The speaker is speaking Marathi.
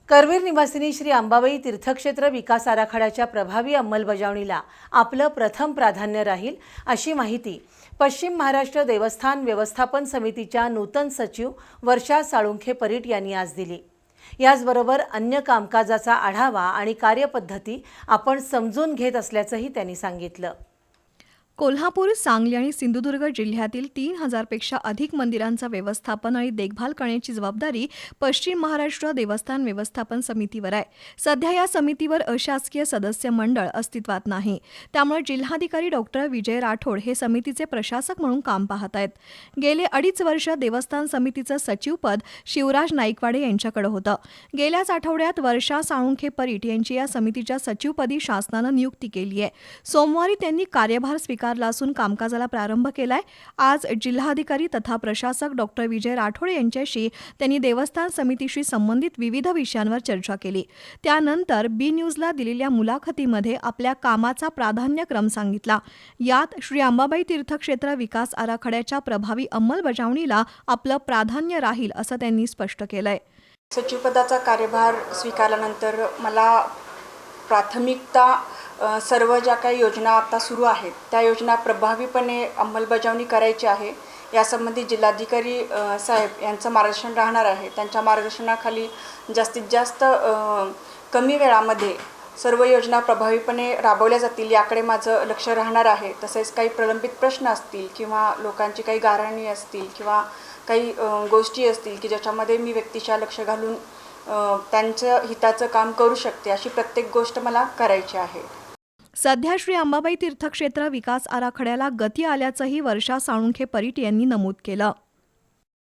करवीर निवासिनी श्री अंबाबाई तीर्थक्षेत्र विकास आराखड्याच्या प्रभावी अंमलबजावणीला आपलं प्रथम प्राधान्य राहील, अशी माहिती पश्चिम महाराष्ट्र देवस्थान व्यवस्थापन समितीच्या नूतन सचिव वर्षा साळुंखे परीट यांनी आज दिली। याचबरोबर अन्य कामकाजाचा आढावा आणि कार्यपद्धती आपण समजून घेत असल्याचंही त्यांनी सांगितलं। कोल्हापूर, सांगली आणि सिंधुदुर्ग जिल्ह्यातील 3000 पेक्षा अधिक मंदिरांचं व्यवस्थापन आणि देखभाल करण्याची जबाबदारी पश्चिम महाराष्ट्र देवस्थान व्यवस्थापन समितीवर आहे। सध्या या समितीवर अशासकीय सदस्य मंडळ अस्तित्वात नाही, त्यामुळे जिल्हाधिकारी डॉक्टर विजय राठोड हे समितीचे प्रशासक म्हणून काम पाहत आहेत। गेले 2.5 वर्ष देवस्थान समितीचं सचिवपद शिवराज नाईकवाडे यांच्याकडे होतं। गेल्याच आठवड्यात वर्षा साळुंखे परीट यांची या समितीच्या सचिवपदी शासनानं नियुक्ती केली आहे। सोमवारी त्यांनी कार्यभार स्वीकारला असून कामकाजाला प्रारंभ केलाय। आज जिल्हाधिकारी तथा प्रशासक डॉक्टर विजय राठोड यांच्याशी त्यांनी देवस्थान समितीशी संबंधित विविध विषयांवर चर्चा केली। त्यानंतर बी न्यूजला दिलेल्या मुलाखतीमध्ये आपल्या कामाचा प्राधान्यक्रम सांगितला। यात श्री अंबाबाई तीर्थक्षेत्र विकास आराखड्याच्या प्रभावी अंमलबजावणीला आपलं प्राधान्य राहील असं त्यांनी स्पष्ट केलंय। सचिवपदाचा कार्यभार स्वीकारल्यानंतर मला प्राथमिकता सर्व ज्या काही योजना आता सुरू आहेत त्या योजना प्रभावीपणे अंमलबजावणी करायची आहे। यासंबंधी जिल्हाधिकारी साहेब यांचं मार्गदर्शन राहणार आहे। त्यांच्या मार्गदर्शनाखाली जास्तीत जास्त कमी वेळामध्ये सर्व योजना प्रभावीपणे राबवल्या जातील याकडे माझं लक्ष राहणार आहे। तसेच काही प्रलंबित प्रश्न असतील किंवा लोकांची काही गाऱ्हाणी असतील किंवा काही गोष्टी असतील की ज्याच्यामध्ये मी व्यक्तिशः लक्ष घालून त्यांच्या हिताचं काम करू शकते, अशी प्रत्येक गोष्ट मला करायची आहे। सध्या श्री अंबाबाई तीर्थक्षेत्र विकास आराखड्याला गती आल्याचंही वर्षा साळुंखे परीट यांनी नमूद केलं।